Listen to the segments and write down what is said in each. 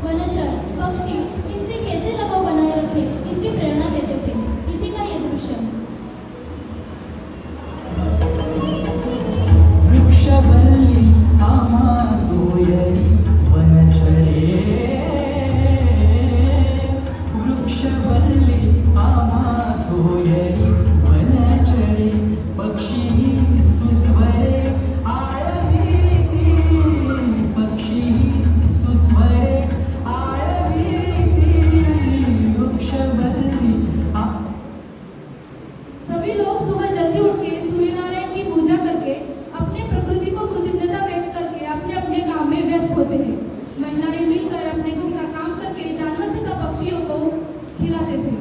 वनचर, पक्षी इनसे कैसे लगाव बनाए रखे इसकी प्रेरणा देते थे। इसी का ये दृश्य। वृक्षवल्ली आमासोयरी वनचरे, वृक्षवल्ली आमासोयरी वनचरे, पक्षी सुस्वरे आयवीति, पक्षी सुस्वरे आयवीति, वृक्षवल्ली सभी लोग सुबह जल्दी उठ के सूर्यनारायण की पूजा करके अपने प्रकृति को कृतज्ञता व्यक्त करके अपने अपने काम में व्यस्त होते हैं। महिलाएं मिलकर अपने घर का काम करके जानवर तथा पक्षियों को खिलाते थे।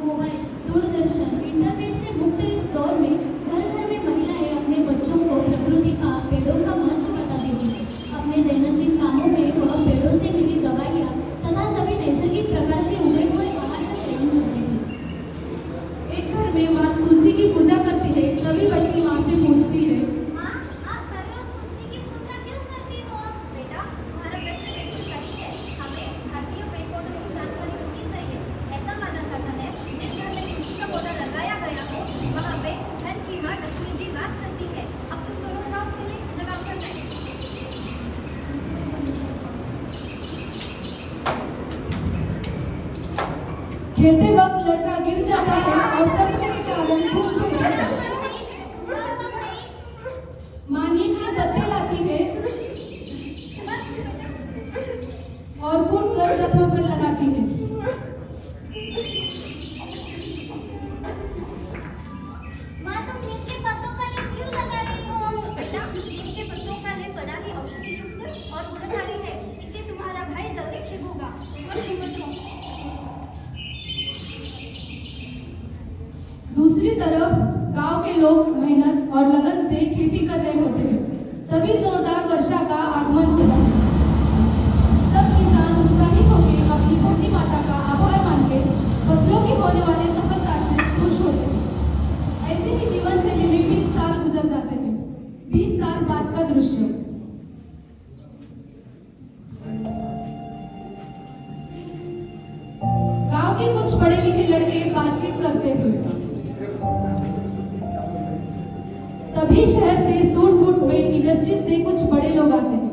मोबाइल, दूरदर्शन, इंटरनेट से मुक्त इस दौर में घर घर में महिलाएं अपने बच्चों को प्रकृति का, पेड़ों का महत्व बताती थी। अपने दैनंदिन कामों में वह पेड़ों से मिली दवाइयाँ तथा सभी नैसर्गिक प्रकार से उगे हुए आहार का सेवन करती थी। एक घर में माँ तुलसी की पूजा करती है, तभी बच्ची माँ से पूछती है, माँ, आप हर रोज तुलसी की पूजा क्यों करती हो? बेटा, तुम्हारा प्रश्न बिल्कुल सही है। हमें भारतीय पेड़ पौधों की जानकारी होनी चाहिए। ऐसा माना जाता है जिस घर में तुलसी का पौधा लगाया गया हो वहाँ पे धन की माँ लक्ष्मी जी वास करती है। अब तुम दोनों जाओ खेलने, जवाब करना है। खेलते वक्त लड़का गिर जाता है और जख्म के कारण खून बहता है। माँ नीम के पत्ते लाती है और कूट कर जख्म पर लगाती है। माँ, तुम नीम के पत्तों का लेप क्यों लगा रही हो? बेटा, नीम के पत्तों का लेप बड़ा ही औषधि युक्त और गुणकारी है। इससे तुम्हारा भाई जल्दी ठीक होगा। दूसरी तरफ गांव के लोग मेहनत और लगन से खेती कर रहे होते हैं। तभी जोरदार वर्षा का आगमन होता है। सब किसान उत्साहित होकर अपनी धरती माता का आभार मान के फसलों की होने वाली सफलता से खुश होते हैं। ऐसे ही जीवन शैली में 20 साल गुजर जाते हैं। 20 साल बाद का दृश्य। गांव के कुछ पढ़े लिखे लड़के बातचीत करते हैं। तभी शहर से सूट बूट में इंडस्ट्री से कुछ बड़े लोग आते हैं।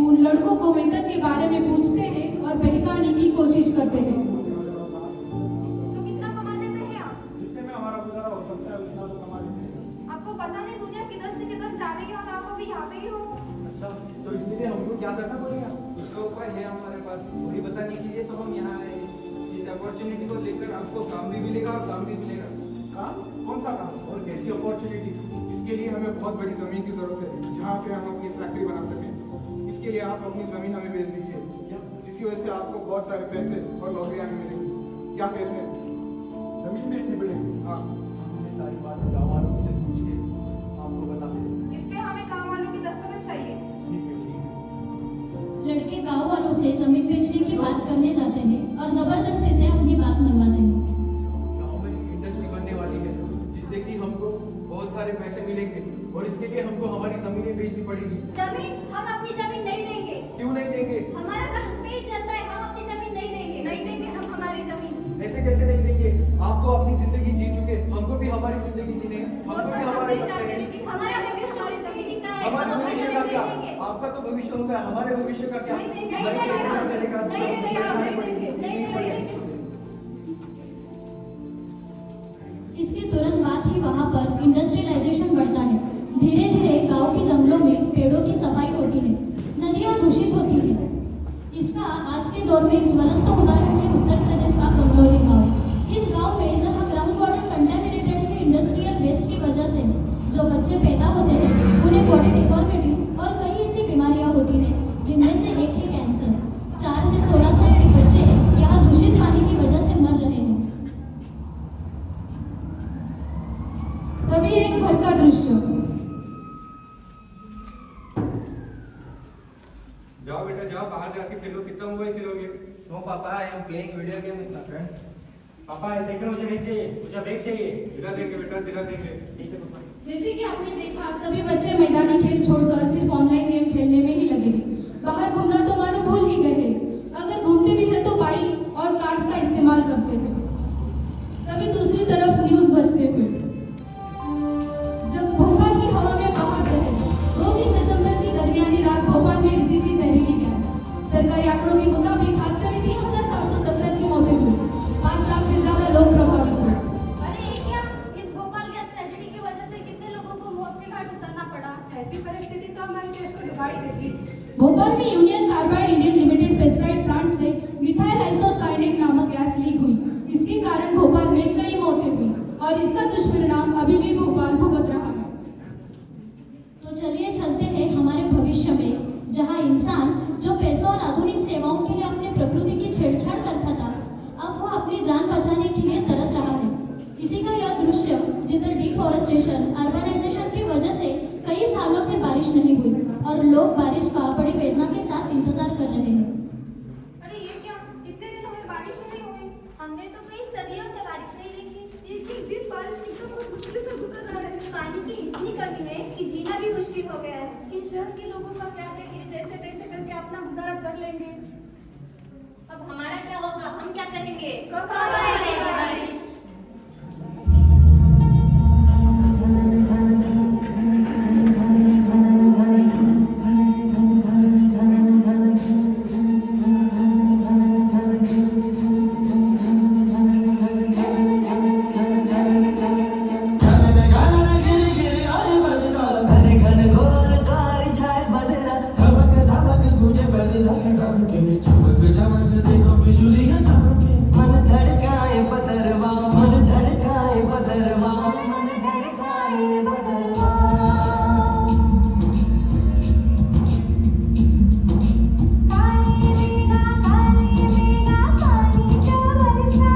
उन लड़कों को वेतन के बारे में पूछते हैं और बहकाने की कोशिश करते हैं। तो कितना कमा लेते हैं आप? जितने में हमारा गुजारा हो सकता है उतना तो कमा लेते हैं। आपको पता नहीं दुनिया किधर से किधर जा रही है और आप अभी यहाँ पे ही हो। अच्छा, तो इसलिए हमको क्या करना पड़ेगा? उसका उपाय है हमारे पास, वही बताने के लिए तो हम यहाँ आए हैं। इस अपॉर्चुनिटी को लेकर आपको काम भी मिलेगा और काम भी मिलेगा। काम? कौन सा काम और कैसी अपॉर्चुनिटी? इसके लिए हमें बहुत बड़ी ज़मीन की ज़रूरत है जहाँ पे हम अपनी फैक्ट्री बना सकें। इसके लिए आप अपनी ज़मीन हमें बेच दीजिए, जिसकी वजह से आपको बहुत सारे पैसे और नौकरियाँ हमें मिलेंगी। क्या कहते हैं? जमीन बेचनी पड़ेगी। हाँ, हमने सारी बातें गाँव वालों से पूछ के आपको बता दें। इस पे हमें गाँव वालों की दस्तखत चाहिए। ठीक है, ठीक है। लड़के गांव वालों से जमीन बेचने की बात करने जाते हैं और जबरदस्ती से अपनी बात मनवाते हैं। गाँव में इंडस्ट्री बनने वाली है जिससे कि हमको बहुत सारे पैसे मिलेंगे और इसके लिए हमको हमारी जमीनें बेचनी पड़ेगी। जमीन? हम अपनी जमीन नहीं देंगे। क्यों नहीं देंगे? हमारा घर उस पे ही चलता है। हम अपनी जमीन नहीं देंगे। नहीं देंगे हम हमारी जमीन। ऐसे कैसे नहीं देंगे? आप तो अपनी जिंदगी जी चुके, हमको भी हमारी जिंदगी जीने हैं, हमको भी हमारे सपने हैं। हमारा भविष्य और जमीन का है। हमारे हम भविष्य हमारी का जमीन क्या? नहीं देंगे। आपका तो भविष्य होगा, हमारे भविष्य का क्या? नहीं, नहीं, नहीं, नहीं, कैसे नहीं, नहीं चलेगा? नहीं, नहीं, नहीं, चलानी नहीं, पड़ेगी, नहीं, देनी नहीं, पड़ेगी। इसके तुरंत बाद ही वहां पर इंडस्ट्रियलाइजेशन बढ़ता है। धीरे धीरे गांव के जंगलों में पेड़ों की सफाई होती है, नदियां दूषित होती है। इसका आज के दौर में एक ज्वलंत उदाहरण है उत्तर प्रदेश का कंगलौली गांव। इस गांव में जहां ग्राउंड वाटर कंटेमिनेटेड है इंडस्ट्रियल वेस्ट की वजह से, जो बच्चे पैदा होते हैं उन्हें बॉडी डिफॉर्मिटीज और कई ऐसी बीमारियां होती हैं जिनमें से एक है कैंसर। जाओ बेटा जाओ, बाहर जाके खेलो। कितना मोबाइल खेलोगे? नो पापा, I am playing video game with my friends. पापा ऐसे करो, मुझे ब्रेक चाहिए, मुझे ब्रेक चाहिए। दिला देंगे बेटा, दिला देंगे। ठीक है पापा। जैसे कि आपने देखा, सभी बच्चे मैदानी खेल छोड़कर सिर्फ ऑनलाइन गेम खेलने में ही लगे हैं। बाहर घूमना तो मानो भूल ही गए हैं। अगर घूमते भी हैं तो बाइक और कार्स का इस्तेमाल करते हैं। तभी दूसरी तरफ न्यूज बजते हुए जब भोपाल की हवा में बहा जहर, 2-3 दिसंबर की दरमियानी रात भोपाल में रिसी थी जहरीली गैस। सरकारी आंकड़ों के मुताबिक हादसे में 3,787 मौतें हुई, 5 लाख से ज्यादा लोग प्रभावित हुए। अरे ये क्या, इस भोपाल गैस ट्रेजेडी की वजह से कितने लोगों को मौत के घाट उतरना पड़ा। ऐसी परिस्थिति तो हमारे देश को दिखाई देगी। भोपाल में union carbide Indian limited pesticide plant से मिथाइल आइसोसाइनेट नामक गैस लीक हुई। इसके कारण भोपाल में कई मौतें हुई और इसका दुष्परिणाम अभी भी भोपाल भुगत रहा है। तो चलिए चलते हैं हमारे भविष्य में, जहां इंसान जो पैसों और आधुनिक सेवाओं के लिए अपने प्रकृति की छेड़छाड़ करता था, अब वो अपनी जान बचाने के लिए तरस रहा है। इसी का यह दृश्य जिधर डिफॉरेस्टेशन, अर्बनाइजेशन की वजह से कई सालों से बारिश नहीं हुई और लोग बारिश का बड़ी वेदना के साथ इंतजार कर रहे हैं। अरे ये क्या, कितने दिनों में बारिश नहीं हुई। हमने तो कई सदियों से बारिश नहीं देखी। एक दिन बारिश की तो बहुत मुश्किल से गुजर रहा है। पानी की इतनी कमी है कि जीना भी मुश्किल हो गया है। इन शहर के लोगों का क्या है कि जैसे तैसे करके अपना गुजारा कर लेंगे। अब हमारा क्या होगा, हम क्या करेंगे? कब आएगी बारिश? मन धड़काए बदरवा, मन धड़काए बदरवा, मन धड़काए बदरवा। काली मेघा पानी का बरसा।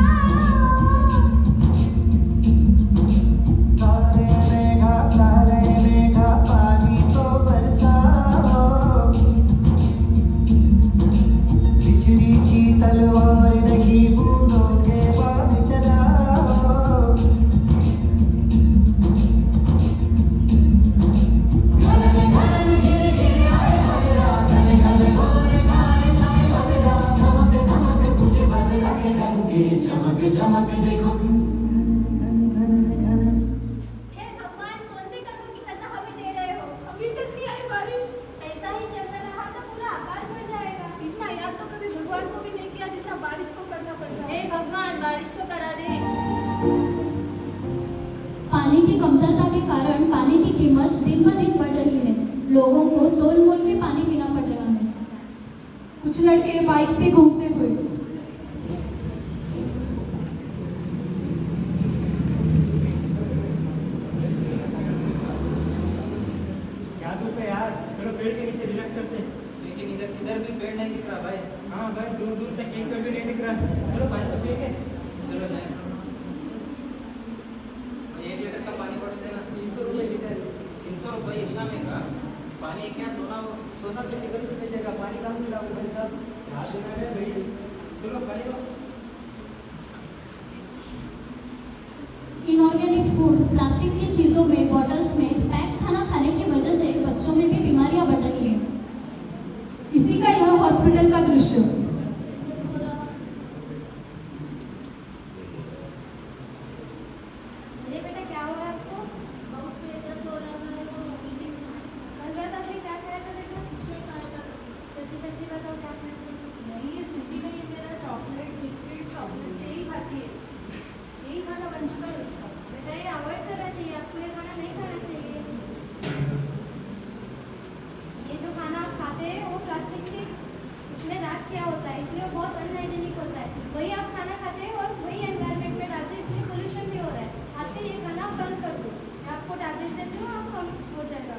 तारे मेघा पानी तो बरसाओ। बिजली की तलवार नहीं, बूंदों के बाण चलाओ। घन घन गिर गिर आए बदरा, घन घन घोर घाय छाए बदरा। धमक धमक कुछ बदला के डंके, चमक चमक देखो। हे भगवान, कौन से कर्मों की सजा हमें दे रहे हो। अभी तक नहीं आई बारिश। ऐसा ही चलता रहा तो पूरा आकाश भर जाएगा। इतना याद तो कभी भगवान को भी नहीं किया जितना बारिश को करना पड़ रहा हे है। भगवान, बारिश तो करा दे। पानी की कमतरता के कारण पानी की कीमत दिन ब दिन बढ़ रही है। लोगों को तोल मोल के पानी पीना पड़ रहा है। कुछ लड़के बाइक से घूमते हुए क्या धूप है यार, चलो पेड़ के नीचे रिलैक्स करते हैं। लेकिन इधर भी पेड़ नहीं दिख रहा भाई। हाँ भाई, दूर दूर तक एक भी नहीं दिख रहा। चलो पानी तो पिएंगे। चलो जाए। 1 लीटर का पानी बॉटल देना। 300 रुपये लीटर। 300 रुपये, इतना महंगा? पानी क्या सोना? सोना तो टिकट भी बेचेगा, पानी कहाँ से लाओगे भाई साहब? हाथ देना है भाई। चलो पानी लो। इनऑर्गेनिक फूड, प्लास्टिक की चीज़ों में, बॉटल्स में पैक खाना खाने की वजह से बच्चों में भी बीमारियां बढ़ रही हैं। इसी का यह हॉस्पिटल का दृश्य। अरे बेटा, क्या हुआ आपको? बहुत पेट दर्द हो रहा है। कल रात आपने क्या खाया था बेटा? कुछ नहीं खाया था। सच्ची सच्ची बताओ, क्या खाया था? नहीं, ये सूखी नहीं है मेरा चॉकलेट बिस्किट चॉकलेट से ही खाती है। यही खाना बन चुका है उसका। बेटा, ये अवॉइड करना चाहिए आपको। ये खाना नहीं खाना चाहिए। ये जो खाना आप खाते हैं वो प्लास्टिक के इसमें रैप किया होता है, इसलिए वो बहुत अनहाइजीनिक होता है। वही आप खाना खाते हैं और वही एनवायरनमेंट में डालते हैं, इसलिए पोल्यूशन भी हो रहा है। आज से ये खाना बंद कर दो। मैं आपको टैबलेट देती हूँ, आप कम हो जाएगा।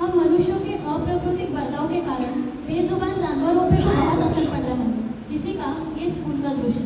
हम मनुष्यों के अप्राकृतिक बर्ताव के कारण बेजुबान जानवरों पे तो बहुत असर पड़ रहा है। इसी का ये स्कूल का दृश्य।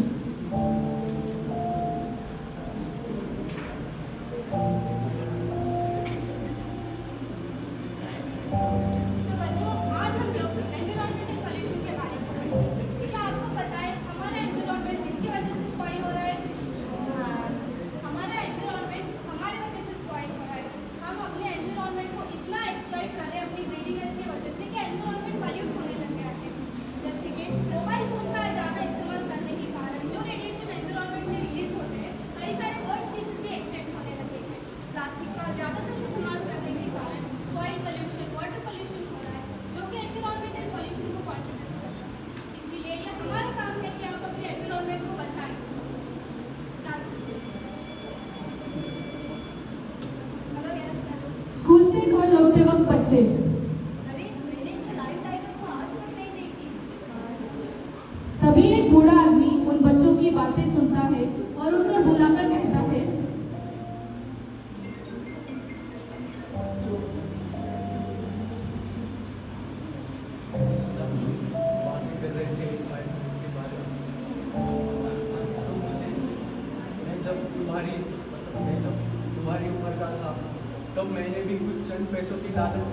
बच्चे। अरे मैंने तो लाइव टाइगर को आज तक नहीं देखी। तभी एक बूढ़ा आदमी उन बच्चों की बातें सुनता है और उनको बुलाकर कहता है, बातें कर रहे थे के बारे में। तो मुझे मैं जब तुम्हारी उम्र का था तब मैंने भी कुछ चंद पैसों की लालच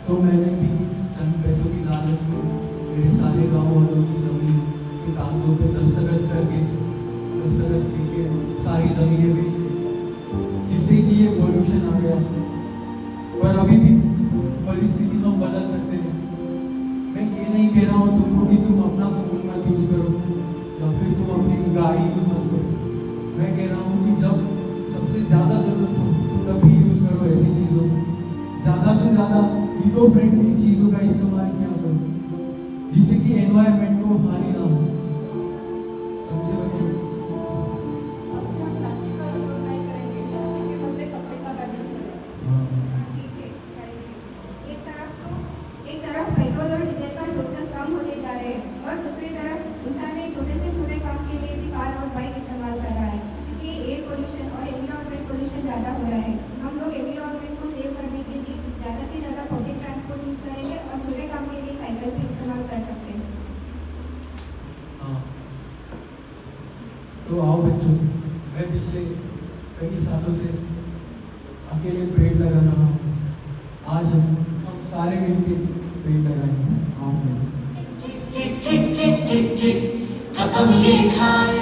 तो मैंने भी चंद पैसों की लालच में मेरे सारे गांव वालों की ज़मीन के कागजों पे दस्तखत लेके सारी ज़मीनें बेच दी, जिससे कि ये पॉल्यूशन आ गया। पर अभी भी परिस्थिति हम बदल सकते हैं। मैं ये नहीं कह रहा हूँ तुमको कि तुम अपना फ़ोन मत यूज़ करो या फिर तुम अपनी गाड़ी यूज़ मत करो। मैं कह रहा हूँ कि जब सबसे ज़्यादा ज़रूरत हो तभी यूज़ करो ऐसी चीज़ों को। ज़्यादा से ज़्यादा इको फ्रेंडली चीज़ों का इस्तेमाल किया करो, जिससे कि एनवायरनमेंट को हानि ना हो। समझे बच्चों? अब से हम प्लास्टिक का उपयोग नहीं करेंगे, प्लास्टिक के बदले कपड़े का बैग यूज़ करेंगे। हाँ। ठीक है, करेंगे। एक तरफ पेट्रोल और डीजल का सोर्सेस कम होते जा रहे हैं और दूसरी तरफ इंसान एक छोटे से छोटे काम के लिए भी कार और बाइक इस्तेमाल कर रहा है। इसलिए एयर पोल्यूशन और एनवायरनमेंट पोल्यूशन ज़्यादा हो रहा है। हम लोग एनवायरनमेंट को सेव करने के लिए ज़्यादा से ज़्यादा पब्लिक ट्रांसपोर्ट यूज़ करेंगे और छोटे काम के लिए साइकिल भी इस्तेमाल कर सकते हैं। हाँ, तो आओ बच्चों, मैं पिछले कई सालों से अकेले पेड़ लगा रहा हूँ। आज हम सारे मिलके पेड़ लगाएंगे। आओ मेरे साथ। कसम ये खाए